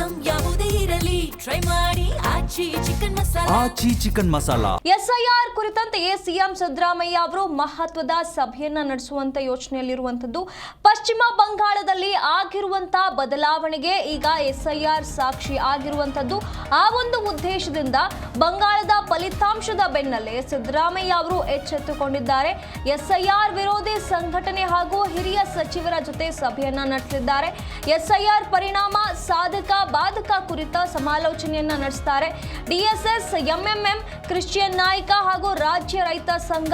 Item ಯಾವುದೇ ಇರಲಿ try ಮಾಡಿ ಆಚಿ ಚಿಕನ್ ಮಸಾಲಾ. ಎಸ್ಐಆರ್ ಕುರಿತಂತೆಯೇ ಸಿಎಂ ಸಿದ್ದರಾಮಯ್ಯ ಅವರು ಮಹತ್ವದ ಸಭೆಯನ್ನ ನಡೆಸುವಂತ ಯೋಚನೆಯಲ್ಲಿರುವಂತದ್ದು. ಪಶ್ಚಿಮ ಬಂಗಾಳದಲ್ಲಿ ಆಗಿರುವಂತಹ ಬದಲಾವಣೆಗೆ ಈಗ ಎಸ್ಐಆರ್ ಸಾಕ್ಷಿ ಆಗಿರುವಂತದ್ದು. ಆ ಒಂದು ಉದ್ದೇಶದಿಂದ ಬಂಗಾಳದ ಫಲಿತಾಂಶದ ಬೆನ್ನಲ್ಲೇ ಸಿದ್ದರಾಮಯ್ಯ ಅವರು ಎಚ್ಚೆತ್ತುಕೊಂಡಿದ್ದಾರೆ. ಎಸ್ಐಆರ್ ವಿರೋಧಿ ಸಂಘಟನೆ ಹಾಗೂ ಹಿರಿಯ ಸಚಿವರ ಜೊತೆ ಸಭೆಯನ್ನ ನಡೆಸಲಿದ್ದಾರೆ. ಎಸ್ಐಆರ್ ಪರಿಣಾಮ ಸಾಧಕ ಬಾಧಕ ಕುರಿತ ಸಮಾಲೋಚನೆಯನ್ನ ನಡೆಸುತ್ತಾರೆ. ಡಿಎಸ್ಎಸ್, ಎಂಎಂಎಂ, ಕ್ರಿಶ್ಚಿಯನ್ ನಾಯಕ ಹಾಗೂ ರಾಜ್ಯ ರೈತ ಸಂಘ,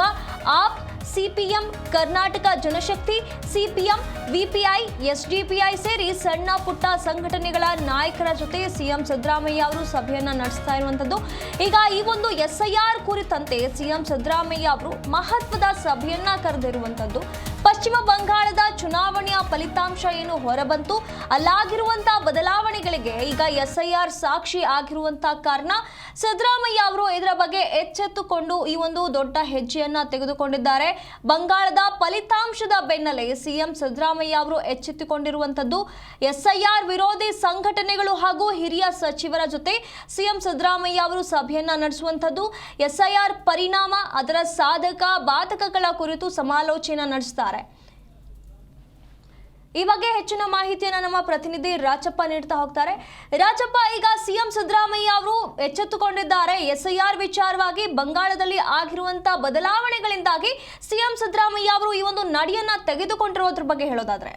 ಆಪ್, ಸಿಪಿಎಂ, ಕರ್ನಾಟಕ ಜನಶಕ್ತಿ, ಸಿಪಿಎಂ, ವಿಪಿಐ, ಎಸ್ಡಿಪಿಐ ಸೇರಿ ಸಣ್ಣ ಪುಟ್ಟ ಸಂಘಟನೆಗಳ ನಾಯಕರ ಜೊತೆ ಸಿಎಂ ಸಿದ್ದರಾಮಯ್ಯ ಅವರು ಸಭೆಯನ್ನ ನಡೆಸ್ತಾ ಇರುವಂತದ್ದು. ಈಗ ಈ ಒಂದು ಎಸ್ಐಆರ್ ಕುರಿತಂತೆ ಸಿಎಂ ಸಿದ್ದರಾಮಯ್ಯ ಅವರು ಮಹತ್ವದ ಸಭೆಯನ್ನ ಕರೆದಿರುವಂತದ್ದು. ಪಶ್ಚಿಮ ಬಂಗಾಳದ ಚುನಾವಣೆಯ ಫಲಿತಾಂಶ ಏನು ಹೊರಬಂತು, ಅಲ್ಲಾಗಿರುವಂತಹ ಬದಲಾವಣೆಗಳಿಗೆ ಈಗ ಎಸ್ಐಆರ್ ಸಾಕ್ಷಿ ಆಗಿರುವಂತಹ ಕಾರಣ ಸಿದ್ದರಾಮಯ್ಯ ಅವರು ಇದರ ಬಗ್ಗೆ ಎಚ್ಚೆತ್ತುಕೊಂಡು ಈ ಒಂದು ದೊಡ್ಡ ಹೆಜ್ಜೆಯನ್ನ ತೆಗೆದುಕೊಂಡಿದ್ದಾರೆ. ಬಂಗಾಳದ ಫಲಿತಾಂಶದ ಬೆನ್ನಲ್ಲೇ ಸಿಎಂ ಸಿದ್ದರಾಮಯ್ಯ ಅವರು ಎಚ್ಚೆತ್ತುಕೊಂಡಿರುವಂತದ್ದು. ಎಸ್ಐಆರ್ ವಿರೋಧಿ ಸಂಘಟನೆಗಳು ಹಾಗೂ ಹಿರಿಯ ಸಚಿವರ ಜೊತೆ ಸಿಎಂ ಸಿದ್ದರಾಮಯ್ಯ ಅವರು ಸಭೆಯನ್ನ ನಡೆಸುವಂತದ್ದು. ಎಸ್ಐಆರ್ ಪರಿಣಾಮ, ಅದರ ಸಾಧಕ ಬಾಧಕಗಳ ಕುರಿತು ಸಮಾಲೋಚನೆ ನಡೆಸುತ್ತಾರೆ. ಈ ಬಗ್ಗೆ ಹೆಚ್ಚಿನ ಮಾಹಿತಿಯನ್ನು ನಮ್ಮ ಪ್ರತಿನಿಧಿ ರಾಜಪ್ಪ ನೀಡ್ತಾ ಹೋಗ್ತಾರೆ. ರಾಜಪ್ಪ, ಈಗ ಸಿಎಂ ಸಿದ್ದರಾಮಯ್ಯ ಅವರು ಎಚ್ಚೆತ್ತುಕೊಂಡಿದ್ದಾರೆ. ಎಸ್ಐಆರ್ ವಿಚಾರವಾಗಿ ಬಂಗಾಳದಲ್ಲಿ ಆಗಿರುವಂತಹ ಬದಲಾವಣೆಗಳಿಂದಾಗಿ ಸಿಎಂ ಸಿದ್ದರಾಮಯ್ಯ ಅವರು ಈ ಒಂದು ನಡೆಯನ್ನ ತೆಗೆದುಕೊಂಡಿರೋದ್ರ ಬಗ್ಗೆ ಹೇಳೋದಾದ್ರೆ.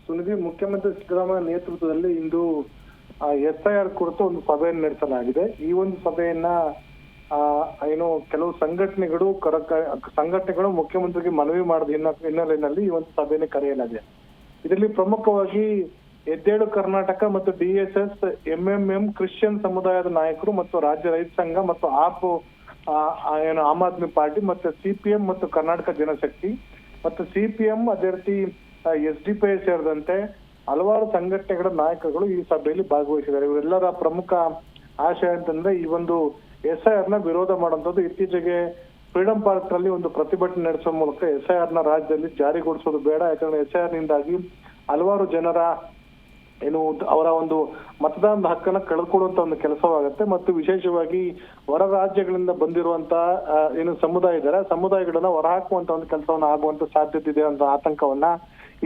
ಸುನಿಧಿ, ಮುಖ್ಯಮಂತ್ರಿ ಸಿದ್ದರಾಮಯ್ಯ ನೇತೃತ್ವದಲ್ಲಿ ಇಂದು ಎಸ್ಐಆರ್ ಕುರಿತು ಒಂದು ಸಭೆಯನ್ನು ನಡೆಸಲಾಗಿದೆ. ಈ ಒಂದು ಸಭೆಯನ್ನ ಕೆಲವು ಸಂಘಟನೆಗಳು ಮುಖ್ಯಮಂತ್ರಿಗೆ ಮನವಿ ಮಾಡಿದ ಹಿನ್ನೆಲೆಯಲ್ಲಿ ಈ ಒಂದು ಸಭೆಯನ್ನು ಕರೆಯಲಾಗಿದೆ. ಇದರಲ್ಲಿ ಪ್ರಮುಖವಾಗಿ ಎದ್ದೇಳು ಕರ್ನಾಟಕ ಮತ್ತು ಡಿಎಸ್ಎಸ್, ಎಂಎಂಎಂ, ಕ್ರಿಶ್ಚಿಯನ್ ಸಮುದಾಯದ ನಾಯಕರು ಮತ್ತು ರಾಜ್ಯ ರೈತ ಸಂಘ ಮತ್ತು ಆಪ್, ಆಮ್ ಆದ್ಮಿ ಪಾರ್ಟಿ ಮತ್ತು ಸಿಪಿಎಂ ಮತ್ತು ಕರ್ನಾಟಕ ಜನಶಕ್ತಿ ಮತ್ತು ಸಿಪಿಎಂ, ಅದೇ ರೀತಿ ಎಸ್ಡಿಪಿಐ ಸೇರಿದಂತೆ ಹಲವಾರು ಸಂಘಟನೆಗಳ ನಾಯಕರುಗಳು ಈ ಸಭೆಯಲ್ಲಿ ಭಾಗವಹಿಸಿದ್ದಾರೆ. ಇವರೆಲ್ಲರ ಪ್ರಮುಖ ಆಶಯ ಅಂತಂದ್ರೆ ಈ ಒಂದು ಎಸ್ಐಆರ್ ನ ವಿರೋಧ ಮಾಡುವಂತದ್ದು. ಇತ್ತೀಚೆಗೆ ಫ್ರೀಡಂ ಪಾರ್ಕ್ ನಲ್ಲಿ ಒಂದು ಪ್ರತಿಭಟನೆ ನಡೆಸುವ ಮೂಲಕ ಎಸ್ಐಆರ್ ನ ರಾಜ್ಯದಲ್ಲಿ ಜಾರಿಗೊಳಿಸೋದು ಬೇಡ, ಯಾಕಂದ್ರೆ ಎಸ್ಐಆರ್ ನಿಂದಾಗಿ ಹಲವಾರು ಜನರ ಅವರ ಒಂದು ಮತದಾನದ ಹಕ್ಕನ್ನ ಕಳೆದುಕೊಳ್ಳುವಂತ ಒಂದು ಕೆಲಸವಾಗುತ್ತೆ. ಮತ್ತು ವಿಶೇಷವಾಗಿ ಹೊರ ರಾಜ್ಯಗಳಿಂದ ಬಂದಿರುವಂತಹ ಸಮುದಾಯ ಇದ್ದಾರೆ, ಸಮುದಾಯಗಳನ್ನ ಹೊರಹಾಕುವಂತ ಒಂದು ಕೆಲಸವನ್ನ ಆಗುವಂತ ಸಾಧ್ಯತೆ ಇದೆ ಅಂತ ಆತಂಕವನ್ನ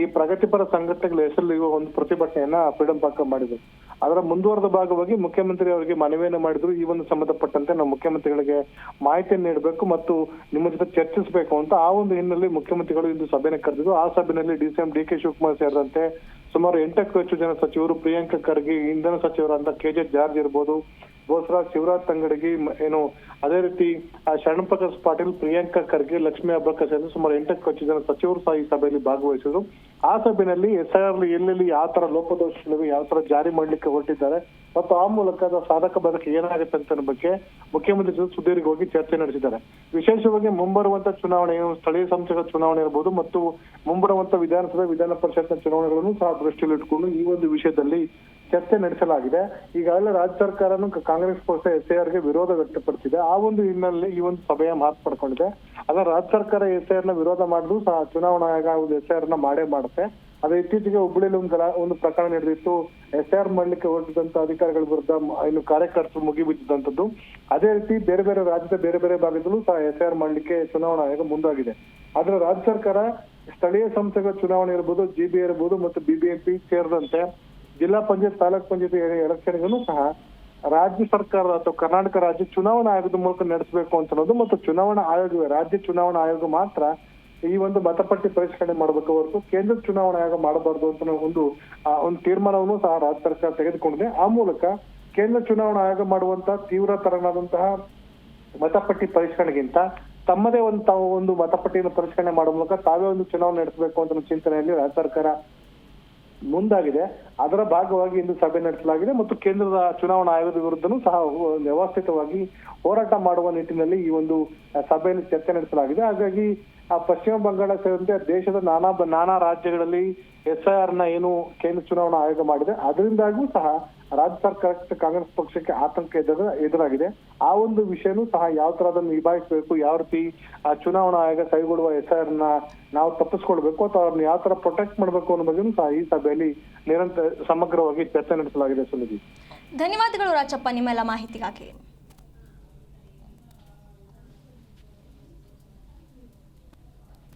ಈ ಪ್ರಗತಿಪರ ಸಂಘಟನೆಗಳ ಹೆಸರಲ್ಲಿ ಒಂದು ಪ್ರತಿಭಟನೆಯನ್ನ ಫ್ರೀಡಂ ಪಾರ್ಕ್ ಮಾಡಿದ್ರು. ಅದರ ಮುಂದುವರೆದ ಭಾಗವಾಗಿ ಮುಖ್ಯಮಂತ್ರಿ ಅವರಿಗೆ ಮನವಿಯನ್ನು ಮಾಡಿದ್ರು. ಈ ಒಂದು ಸಂಬಂಧಪಟ್ಟಂತೆ ನಾವು ಮುಖ್ಯಮಂತ್ರಿಗಳಿಗೆ ಮಾಹಿತಿಯನ್ನು ನೀಡಬೇಕು ಮತ್ತು ನಿಮ್ಮ ಜೊತೆ ಚರ್ಚಿಸಬೇಕು ಅಂತ. ಆ ಒಂದು ಹಿನ್ನೆಲೆಯಲ್ಲಿ ಮುಖ್ಯಮಂತ್ರಿಗಳು ಇಂದು ಸಭೆಯನ್ನು ಕರೆದಿದ್ರು. ಆ ಸಭೆಯಲ್ಲಿ ಡಿಸಿಎಂ ಡಿ ಕೆ ಶಿವಕುಮಾರ್ ಸೇರಿದಂತೆ ಸುಮಾರು 8ಕ್ಕೂ ಹೆಚ್ಚು ಜನ ಸಚಿವರು, ಪ್ರಿಯಾಂಕ ಖರ್ಗೆ, ಇಂಧನ ಸಚಿವರಾದ ಕೆಜೆ ಜಾರ್ಜ್ ಇರ್ಬೋದು, ಬೋಸರಾಜ್, ಶಿವರಾಜ್ ತಂಗಡಗಿ, ಅದೇ ರೀತಿ ಶರಣಪ್ರಕಾಶ್ ಪಾಟೀಲ್, ಪ್ರಿಯಾಂಕ ಖರ್ಗೆ, ಲಕ್ಷ್ಮೀ ಹೆಬ್ಬಾಳ್ಕರ್ ಸೇರಿದಂತೆ ಸುಮಾರು 8ಕ್ಕೂ ಹೆಚ್ಚು ಜನ ಸಚಿವರು ಸಹ ಈ ಸಭೆಯಲ್ಲಿ ಭಾಗವಹಿಸಿದ್ರು. ಆ ಸಭೆಯಲ್ಲಿ ಎಸ್ಐಆರ್ ಎಲ್ಲೆಲ್ಲಿ ಯಾವ ತರ ಲೋಪದೋಷಗಳಿವೆ, ಯಾವ ತರ ಜಾರಿ ಮಾಡ್ಲಿಕ್ಕೆ ಹೊರಟಿದ್ದಾರೆ ಮತ್ತು ಆ ಮೂಲಕ ಸಾಧಕ ಬಾಧಕ ಏನಾಗುತ್ತೆ ಅಂತ ಬಗ್ಗೆ ಮುಖ್ಯಮಂತ್ರಿ ಜೊತೆ ಸುದೀರ್ಘವಾಗಿ ಚರ್ಚೆ ನಡೆಸಿದ್ದಾರೆ. ವಿಶೇಷವಾಗಿ ಮುಂಬರುವಂತ ಚುನಾವಣೆ, ಸ್ಥಳೀಯ ಸಂಸ್ಥೆಗಳ ಚುನಾವಣೆ ಇರಬಹುದು ಮತ್ತು ಮುಂಬರುವಂತ ವಿಧಾನಸಭೆ, ವಿಧಾನ ಪರಿಷತ್ನ ಚುನಾವಣೆಗಳನ್ನು ಸಹ ದೃಷ್ಟಿಯಲ್ಲಿಟ್ಟುಕೊಂಡು ಈ ಒಂದು ವಿಷಯದಲ್ಲಿ ಚರ್ಚೆ ನಡೆಸಲಾಗಿದೆ. ಈಗಾಗಲೇ ರಾಜ್ಯ ಸರ್ಕಾರನು ಕಾಂಗ್ರೆಸ್ ಪಕ್ಷ ಎಸ್ಐಆರ್ ಗೆ ವಿರೋಧ ವ್ಯಕ್ತಪಡಿಸಿದೆ. ಆ ಒಂದು ಹಿನ್ನೆಲೆಯಲ್ಲಿ ಈ ಒಂದು ಸಭೆಯ ಮಾತು ಪಡ್ಕೊಂಡಿದೆ. ಅದರ ರಾಜ್ಯ ಸರ್ಕಾರ ಎಸ್ಐಆರ್ ನ ವಿರೋಧ ಮಾಡಿದ್ರು ಸಹ ಚುನಾವಣಾ ಆಯೋಗ ಎಸ್ಐಆರ್ ನ ಮಾಡೇ ಮಾಡುತ್ತೆ. ಅದೇ ಇತ್ತೀಚೆಗೆ ಹುಬ್ಬಳ್ಳಿಯಲ್ಲಿ ಒಂದು ಪ್ರಕರಣ ನಡೆದಿತ್ತು. ಎಸ್ಐಆರ್ ಮಾಡ್ಲಿಕ್ಕೆ ಹೊರಟಿದ್ದಂತ ಅಧಿಕಾರಿಗಳ ವಿರುದ್ಧ ಕಾರ್ಯಕರ್ತರು ಮುಗಿಬಿದ್ದಂತದ್ದು. ಅದೇ ರೀತಿ ಬೇರೆ ಬೇರೆ ರಾಜ್ಯದ ಬೇರೆ ಬೇರೆ ಭಾಗದಲ್ಲೂ ಸಹ ಎಸ್ಐಆರ್ ಮಾಡ್ಲಿಕ್ಕೆ ಚುನಾವಣಾ ಆಯೋಗ ಮುಂದಾಗಿದೆ. ಆದ್ರೆ ರಾಜ್ಯ ಸರ್ಕಾರ ಸ್ಥಳೀಯ ಸಂಸ್ಥೆಗಳ ಚುನಾವಣೆ ಇರಬಹುದು, ಜಿಬಿ ಇರಬಹುದು ಮತ್ತು ಬಿಬಿಎಂಪಿ ಸೇರಿದಂತೆ ಜಿಲ್ಲಾ ಪಂಚಾಯತ್, ತಾಲೂಕ್ ಪಂಚಾಯತ್ ಎಲೆಕ್ಷನ್ಗೂ ಸಹ ರಾಜ್ಯ ಸರ್ಕಾರ ಅಥವಾ ಕರ್ನಾಟಕ ರಾಜ್ಯ ಚುನಾವಣಾ ಆಯೋಗದ ಮೂಲಕ ನಡೆಸಬೇಕು ಅಂತ ಅನ್ನೋದು ಮತ್ತು ಚುನಾವಣಾ ಆಯೋಗವೇ, ರಾಜ್ಯ ಚುನಾವಣಾ ಆಯೋಗ ಮಾತ್ರ ಈ ಒಂದು ಮತಪಟ್ಟಿ ಪರಿಷ್ಕರಣೆ ಮಾಡಬೇಕು ಹೊರತು ಕೇಂದ್ರ ಚುನಾವಣಾ ಆಯೋಗ ಮಾಡಬಾರ್ದು ಅಂತ ಒಂದು ತೀರ್ಮಾನವನ್ನು ಸಹ ರಾಜ್ಯ ಸರ್ಕಾರ ತೆಗೆದುಕೊಂಡಿದೆ. ಆ ಮೂಲಕ ಕೇಂದ್ರ ಚುನಾವಣಾ ಆಯೋಗ ಮಾಡುವಂತಹ ತೀವ್ರ ತರನಾದಂತಹ ಮತಪಟ್ಟಿ ಪರಿಷ್ಕರಣೆಗಿಂತ ತಮ್ಮದೇ ಒಂದು ಮತಪಟ್ಟಿಯನ್ನು ಪರಿಷ್ಕರಣೆ ಮಾಡುವ ಮೂಲಕ ತಾವೇ ಒಂದು ಚುನಾವಣೆ ನಡೆಸಬೇಕು ಅಂತ ಚಿಂತನೆಯಲ್ಲಿ ರಾಜ್ಯ ಸರ್ಕಾರ ಮುಂದಾಗಿದೆ. ಅದರ ಭಾಗವಾಗಿ ಇಂದು ಸಭೆ ನಡೆಸಲಾಗಿದೆ ಮತ್ತು ಕೇಂದ್ರದ ಚುನಾವಣಾ ಆಯೋಗದ ವಿರುದ್ಧನೂ ಸಹ ವ್ಯವಸ್ಥಿತವಾಗಿ ಹೋರಾಟ ಮಾಡುವ ನಿಟ್ಟಿನಲ್ಲಿ ಈ ಒಂದು ಸಭೆಯಲ್ಲಿ ಚರ್ಚೆ ನಡೆಸಲಾಗಿದೆ. ಹಾಗಾಗಿ ಪಶ್ಚಿಮ ಬಂಗಾಳ ಸೇರಿದಂತೆ ದೇಶದ ನಾನಾ ರಾಜ್ಯಗಳಲ್ಲಿ SIR ನ ಏನು ಕೇಂದ್ರ ಚುನಾವಣಾ ಆಯೋಗ ಮಾಡಿದೆ, ಅದರಿಂದಾಗೂ ಸಹ ರಾಜ್ಯ ಸರ್ಕಾರಕ್ಕೆ ಕಾಂಗ್ರೆಸ್ ಪಕ್ಷಕ್ಕೆ ಆತಂಕ ಎದುರಾಗಿದೆ. ಆ ಒಂದು ವಿಷಯನೂ ಸಹ ಯಾವ ತರ ಅದನ್ನು ನಿಭಾಯಿಸಬೇಕು, ಯಾವ ರೀತಿ ಚುನಾವಣಾ ಆಯೋಗ ಕೈಗೊಳ್ಳುವ SIR ನ ನಾವು ತಪ್ಪಿಸ್ಕೊಳ್ಬೇಕು ಅಥವಾ ಅವ್ರನ್ನ ಯಾವ ತರ ಪ್ರೊಟೆಕ್ಟ್ ಮಾಡಬೇಕು ಅನ್ನೋ ಬಗ್ಗೆನೂ ಸಹ ಈ ಸಭೆಯಲ್ಲಿ ಸಮಗ್ರವಾಗಿ ಚರ್ಚೆ ನಡೆಸಲಾಗಿದೆ. ಸುನಿಧಿ, ಧನ್ಯವಾದಗಳು ರಾಜಪ್ಪ ನಿಮ್ಮೆಲ್ಲ ಮಾಹಿತಿಗಾಗಿ.